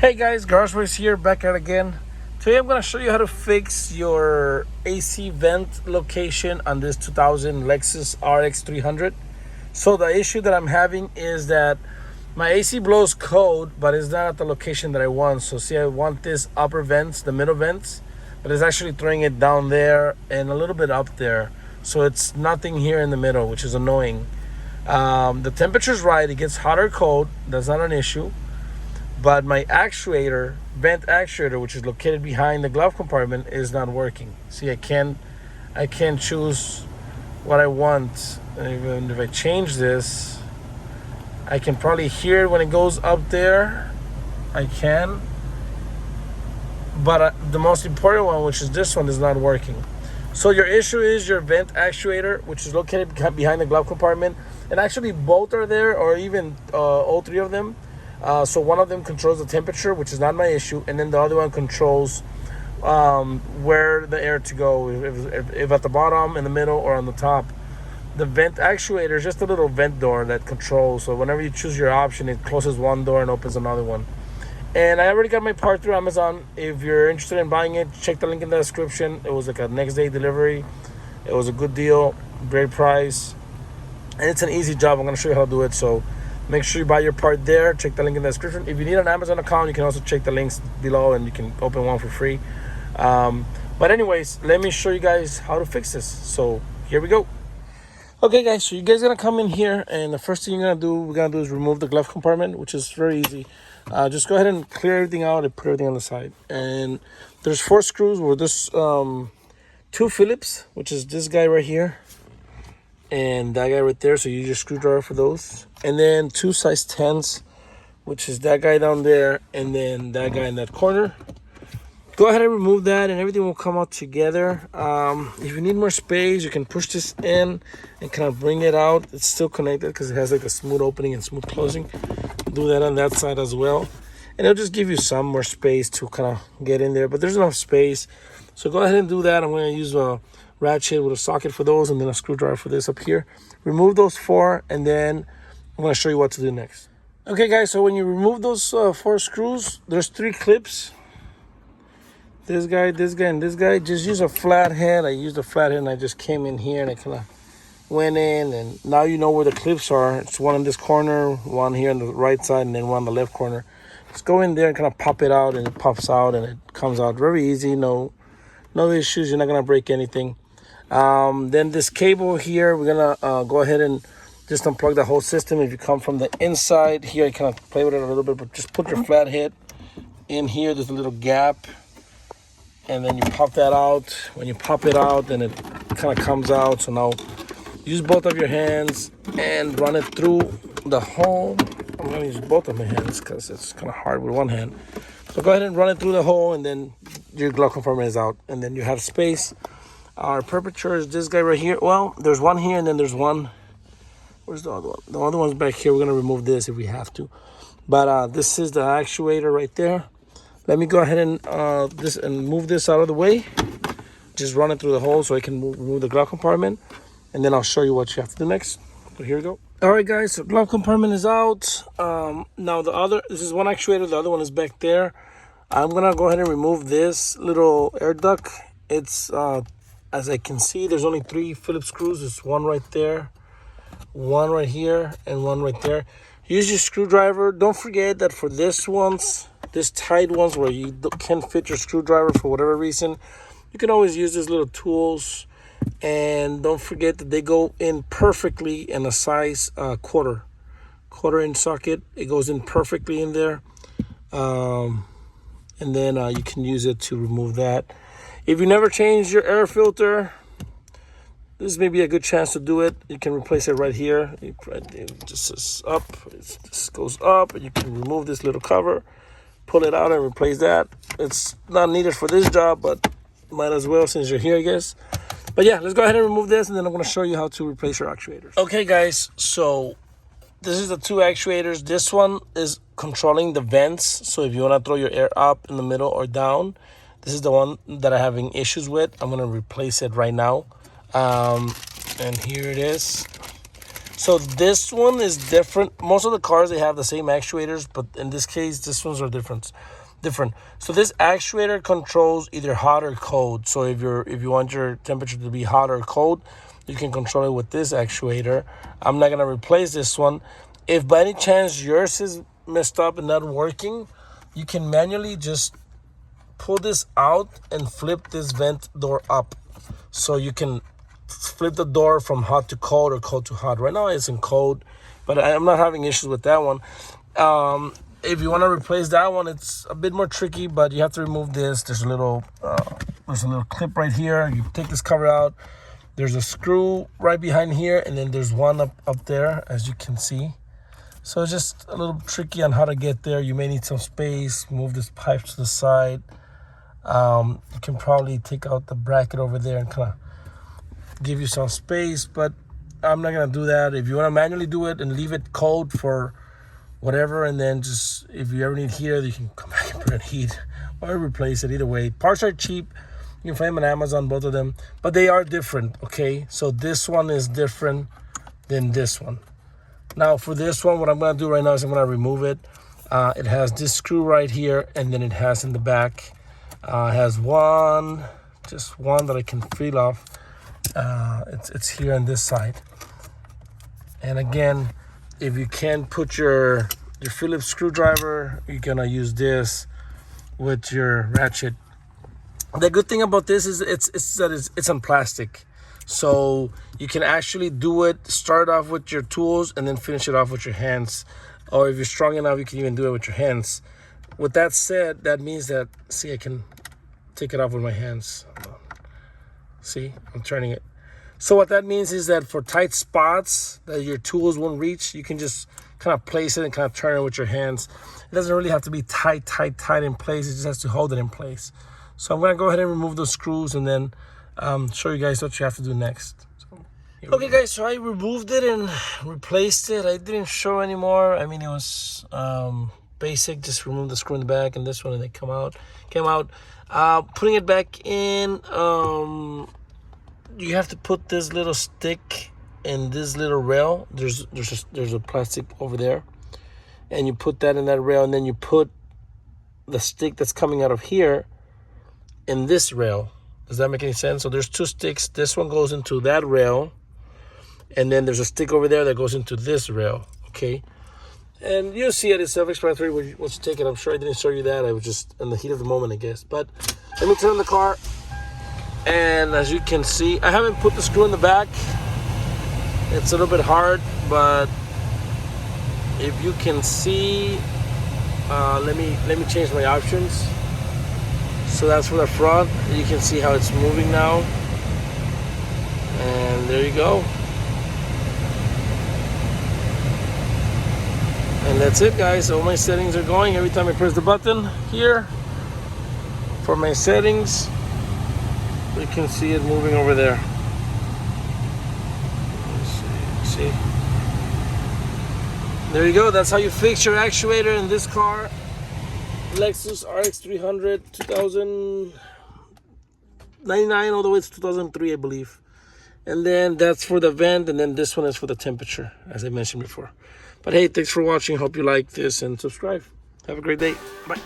Hey guys, Garage Boys here, back at again. Today I'm going to show you how to fix your AC vent location on this 2000 Lexus RX300. So the issue that I'm having is that my AC blows cold, but it's not at the location that I want. So see, I want this upper vents, the middle vents, but it's actually throwing it down there and a little bit up there. So it's nothing here in the middle, which is annoying. The temperature's right, it gets hot or cold, that's not an issue. But my actuator, vent actuator, which is located behind the glove compartment, is not working. See, I can't choose what I want. And if I change this, I can probably hear it when it goes up there. I can. But the most important one, which is this one, is not working. So your issue is your vent actuator, which is located behind the glove compartment. And actually both are there, or even all three of them. So one of them controls the temperature, which is not my issue, and then the other one controls where the air to go, if at the bottom, in the middle, or on the top. The vent actuator is just a little vent door that controls. So whenever you choose your option, it closes one door and opens another one. And I already got my part through Amazon. If you're interested in buying it, check the link in the description. It was like a next day delivery. It was a good deal, great price, and it's an easy job. I'm going to show you how to do it. So make sure you buy your part there. Check the link in the description. If you need an Amazon account, you can also check the links below and you can open one for free. But anyways, let me show you guys how to fix this. So here we go. Okay guys, so you guys are gonna come in here, and the first thing we're gonna do is remove the glove compartment, which is very easy. Just go ahead and clear everything out and put everything on the side. And there's 4 screws with this 2 Phillips, which is this guy right here and that guy right there. So you use your screwdriver for those. And then 2 size 10s, which is that guy down there and then that guy in that corner. Go ahead and remove that and everything will come out together. If you need more space, you can push this in and kind of bring it out. It's still connected because it has like a smooth opening and smooth closing. Do that on that side as well. And it'll just give you some more space to kind of get in there, but there's enough space. So go ahead and do that. I'm going to use a ratchet with a socket for those and then a screwdriver for this up here. Remove those 4 and then I'm going to show you what to do next. Okay guys, so when you remove those 4 screws, there's 3 clips. This guy, and this guy. Just use a flathead. I used a flathead and I just came in here and I kind of went in, and now you know where the clips are. It's one in this corner, one here on the right side, and then one on the left corner. Just go in there and kind of pop it out, and it pops out and it comes out very easy. No issues. You're not gonna break anything. Then this cable here, we're gonna go ahead and just unplug the whole system. If you come from the inside here, you kind of play with it a little bit, but just put your flathead in here. There's a little gap. And then you pop that out. When you pop it out, then it kind of comes out. So now use both of your hands and run it through the hole. I'm going to use both of my hands because it's kind of hard with one hand. So go ahead and run it through the hole, and then your glove compartment is out. And then you have space. Our perpetrator is this guy right here. Well, there's one here, and then there's one. Where's the other one? The other one's back here. We're going to remove this if we have to. But this is the actuator right there. Let me go ahead and move this out of the way. Just run it through the hole so I can remove the glove compartment. And then I'll show you what you have to do next. So here we go. All right, guys, so glove compartment is out. Now this is one actuator. The other one is back there. I'm going to go ahead and remove this little air duct. It's, as I can see, there's only 3 Phillips screws. There's one right there, one right here, and one right there. Use your screwdriver. Don't forget that for this tight ones where you can't fit your screwdriver for whatever reason, you can always use these little tools. And don't forget that they go in perfectly in a size quarter inch socket. It goes in perfectly in there. And then you can use it to remove that. If you never change your air filter, this may be a good chance to do it. You can replace it right here. It just goes up, and you can remove this little cover, pull it out and replace that. It's not needed for this job, but might as well since you're here, I guess. But yeah, let's go ahead and remove this, and then I'm going to show you how to replace your actuators. Okay guys, so this is the 2 actuators. This one is controlling the vents. So if you want to throw your air up in the middle or down, this is the one that I'm having issues with. I'm going to replace it right now. And here it is. So this one is different. Most of the cars, they have the same actuators, but in this case, this ones are different. So this actuator controls either hot or cold. So if you want your temperature to be hot or cold, you can control it with this actuator. I'm not gonna replace this one. If by any chance yours is messed up and not working, you can manually just pull this out and flip this vent door up. So you can flip the door from hot to cold or cold to hot. Right now it's in cold, but I'm not having issues with that one. If you want to replace that one, it's a bit more tricky, but you have to remove this. There's a little clip right here. You take this cover out. There's a screw right behind here, and then there's one up there, as you can see. So it's just a little tricky on how to get there. You may need some space. Move this pipe to the side. You can probably take out the bracket over there and kind of give you some space, but I'm not gonna do that. If you want to manually do it and leave it cold for whatever, and then just if you ever need heater, you can come back and put in heat or replace it. Either way, parts are cheap. You can find them on Amazon, both of them, but they are different. Okay, so this one is different than this one. Now for this one, what I'm gonna do right now is I'm gonna remove it. It has this screw right here, and then it has in the back, it has just one that I can feel off. It's here on this side. And again, if you can't put your Phillips screwdriver, you're gonna use this with your ratchet. The good thing about this is it's on plastic, so you can actually do it. Start off with your tools and then finish it off with your hands. Or if you're strong enough, you can even do it with your hands. With that said, that means that, see, I can take it off with my hands. See, I'm turning it. So what that means is that for tight spots that your tools won't reach, you can just kind of place it and kind of turn it with your hands. It doesn't really have to be tight in place. It just has to hold it in place. So I'm gonna go ahead and remove those screws and then show you guys what you have to do next. Okay guys, so I removed it and replaced it. I didn't show anymore. I mean, it was basic. Just remove the screw in the back and this one, and they came out. Putting it back in, you have to put this little stick in this little rail. There's a plastic over there, and you put that in that rail, and then you put the stick that's coming out of here in this rail. Does that make any sense? So there's two sticks. This one goes into that rail, and then there's a stick over there that goes into this rail. Okay, and you'll see it. It's self-explanatory once you take it. I'm sure I didn't show you that. I was just in the heat of the moment, I guess. But let me turn on the car. And as you can see, I haven't put the screw in the back. It's a little bit hard, but if you can see, let me change my options. So that's for the front. You can see how it's moving now. And there you go. And that's it, guys. All my settings are going. Every time I press the button here for my settings, you can see it moving over there. See? There you go. That's how you fix your actuator in this car. Lexus RX300 2099 all the way to 2003, I believe. And then that's for the vent, and then this one is for the temperature, as I mentioned before. But hey, thanks for watching. Hope you like this and subscribe. Have a great day. Bye.